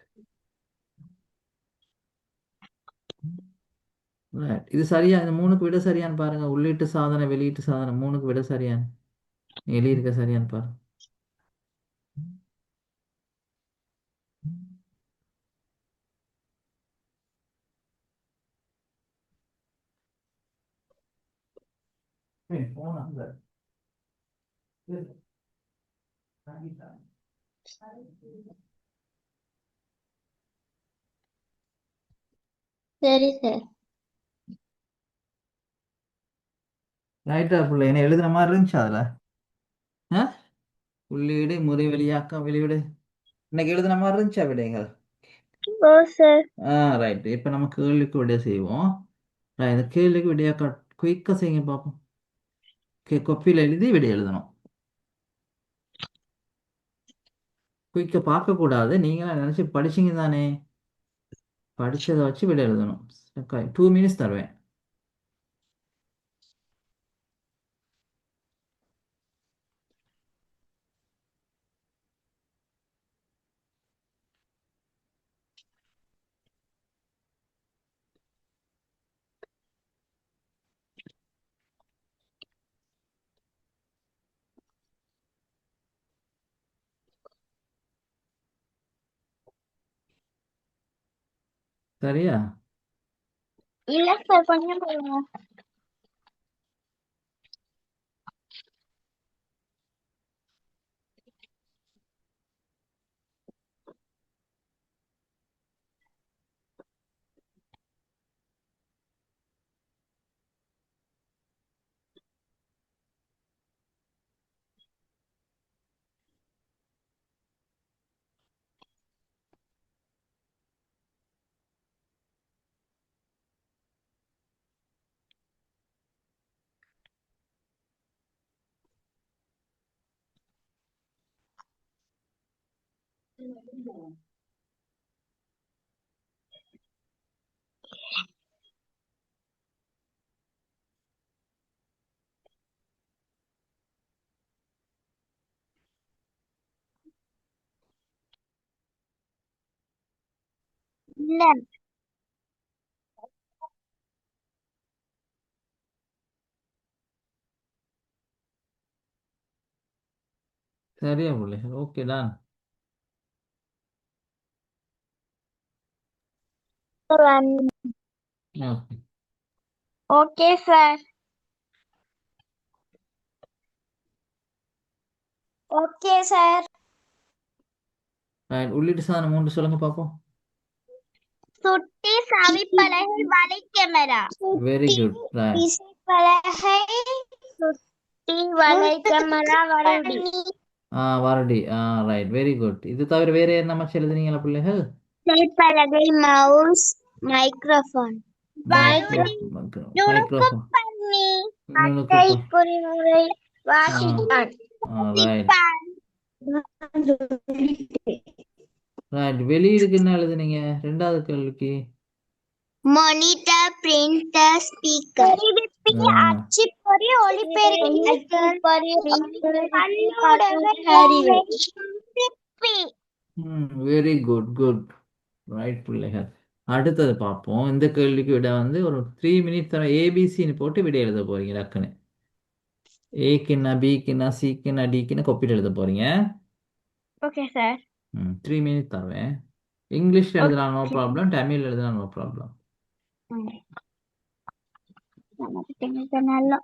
right. இது சரியா? இந்த மூணுக்கு விட சரியான்னு பாருங்க. உள்ளீட்டு சாதனம், வெளியீட்டு சாதனம், மூணுக்கு விட சரியான்னு எழுதியிருக்க சரியான்னு பாருங்க. போனா
சரி சார்.
ரைட்டா பிள்ளை, என்ன எழுதுன மாதிரி இருந்துச்சு அதுல? ஆ? உள்ளீடு, முறை வெளியாக்கம், வெளியீடு இன்னைக்கு எழுதுன மாதிரி இருந்துச்சா விடைகள்?
ஓ சார்.
ரைட். இப்போ நம்ம கேள்விக்கு விட செய்வோம். இந்த கேள்விக்கு விடையா குயிக்காக செய்யுங்க பார்ப்போம். கொப்பியில் எழுதி விடை எழுதணும். குயிக்காக பார்க்கக்கூடாது. நீங்களாம் நினச்சி படிச்சீங்க தானே? படிச்சதை வச்சு விடை எழுதணும். 2 மினிட்ஸ் தருவேன். சரியா?
இல்ல சார், கொஞ்சம் போடுங்க. இல்ல
சரியா பிள்ளைகள்? Okay done. Okay.
Okay sir. Okay sir.
Right. உள்ளீட்டு சாதனம் 3 சொல்லுங்க பார்ப்போம்.
சுட்டி, சவிப்பலகை, வலைக்கேமரா.
Very good. ரைட்.
விசைப்பலகை, சுட்டி, வலைக்கேமரா, வருடி.
வரடி. ரைட். Very good. இது தவிர வேற என்ன மச்சம் எழுதுனீங்களா பிள்ளைகள்?
விசைப்பலகை, மவுஸ், மைக்ரோஃபோன். வருடி,
மைக்ரோஃபோன்.
பண்ணி,
நுணுக்கு
அட்டை, பொறிமுறை, வாசிப்பான்.
ரைட். ரைட். வெளியீடுக்கு என்ன எழுதுனீங்க 2வது கேள்விக்கு?
Monitor, printer, speaker. அச்சுப்பொறி, ஒளிபெருக்கி,
வெரி குட். குட். ரைட் பிள்ளைகள். அடுத்தது பார்ப்போம். இந்த கேள்விக்கு விட வந்து ஒரு 3 மினிட்ஸ் தர ஏபிசின்னு போட்டு விடை எழுத போறீங்க டக்குன்னு. ஏக்குன்னா பிக்குன்னா சிக்குன்னா டிக்குன்னு கொப்பிட்டு எழுத போறீங்க.
Okay sir.
3 மினிட் தருவேன். இங்கிலீஷ்ல எழுதலாம், நோ ப்ராப்ளம். தமிழ் எழுதலாம், நோ ப்ராப்ளம்.
நல்லா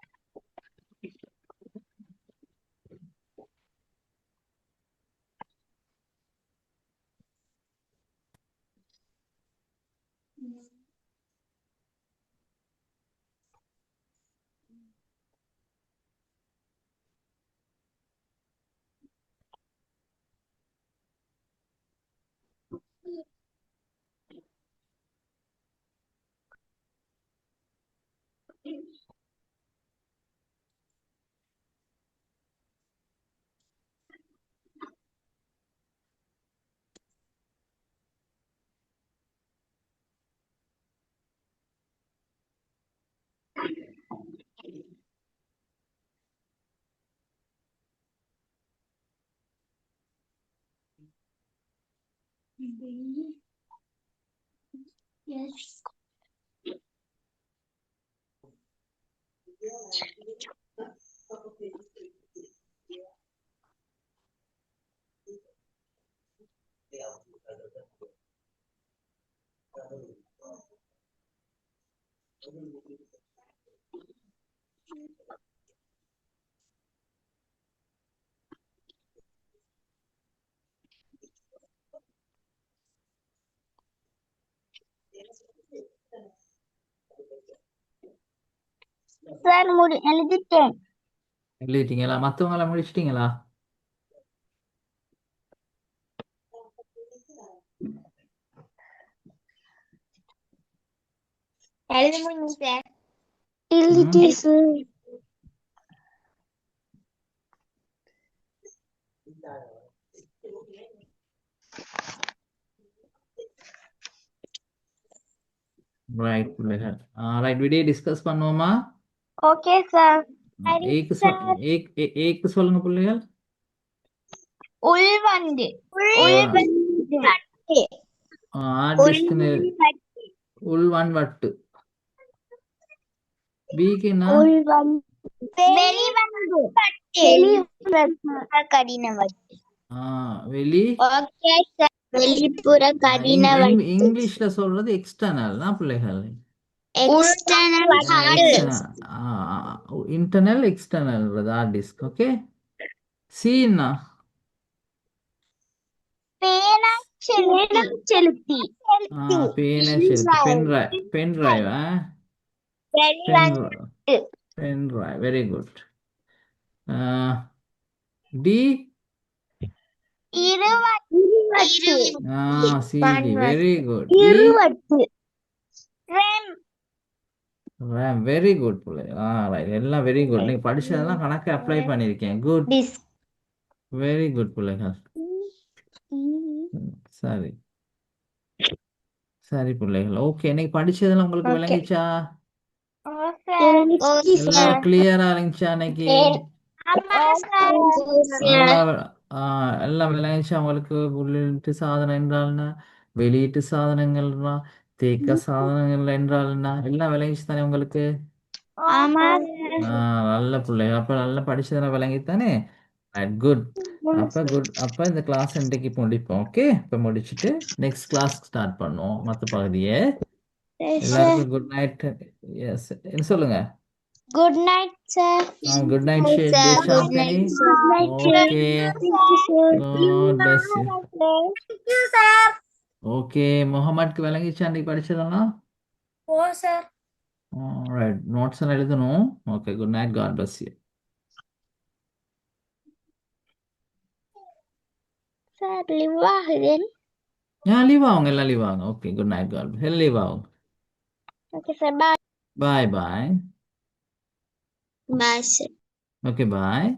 சார் எழுதிட்டேன்.
எழுதிட்டீங்களா? மற்றவங்க எல்லாம் முடிச்சிட்டீங்களா?
எழுதி முடிங்க சார்.
ரைட் பிள்ளைகள். ரைட். விடையை டிஸ்கஸ் பண்ணுவோமா?
Okay sir.
ஏக்கு சொல்லுங்க பிள்ளைகள்.
உள்வந்து.
உள்வன்வட்டு. பிக்கு என்ன?
கடின வட்டு.
வெளி.
Okay sir. வெளிப்புற கடின வட்டு.
இங்கிலீஷ்ல சொல்றது எக்ஸ்டர்னல் தான் பிள்ளைகள். Internal external disk. ஓகே. சீனா
பேனா செலுத்தி.
Pen drive. Pen drive. Very good. டி. CD. Very good. Very good பிள்ளைகள். எல்லாம் வெரி குட். நீங்க படிச்சதெல்லாம் கணக்கு அப்ளை பண்ணிருக்கேன். குட். வெரி குட் பிள்ளைகள். சரி சரி பிள்ளைகள். ஓகே. இன்னைக்கு படிச்சதெல்லாம் உங்களுக்கு விளங்கிச்சா? எல்லாம் கிளியரா இருந்துச்சா இன்னைக்கு? எல்லாம் விளங்கிச்சா உங்களுக்கு? உள்ளீட்டு சாதனம் என்றால் என்ன, வெளியீட்டு சாதனங்கள், தேக்க சாதனங்கள் என்றால் என்ன, எல்லாம் விளங்கிச்சு தானே உங்களுக்கு? நல்ல பிள்ளைகள். அப்ப நல்லா படிச்சதெல்லாம் விளங்கித்தானே? குட். அப்போ இந்த கிளாஸ் இன்றைக்கு முடிப்போம். ஓகே, இப்போ முடிச்சுட்டு நெக்ஸ்ட் கிளாஸ் ஸ்டார்ட் பண்ணுவோம் மற்ற பகுதியை. எல்லாருக்கும் குட் நைட். எஸ், என்ன சொல்லுங்க?
Good night sir.
Good night Shanthini. Okay, God bless you.
Thank you sir.
Okay, முகமதுக்கு விளங்கிச்சா அன்றைக்கு படிச்சதெல்லாம்?
ஓ சார்.
ரைட், நோட்ஸ் எல்லாம் எழுதணும். Okay, good night, God bless you.
Sir leave ஆகுது.
லீவ் ஆகுங்க, எல்லாம் லீவ் ஆகுங்க. Okay, good night, God bless. எல்லாம் லீவ் ஆகுங்க.
Okay sir, bye.
Bye bye.
Bye sir.
Okay, பாய்.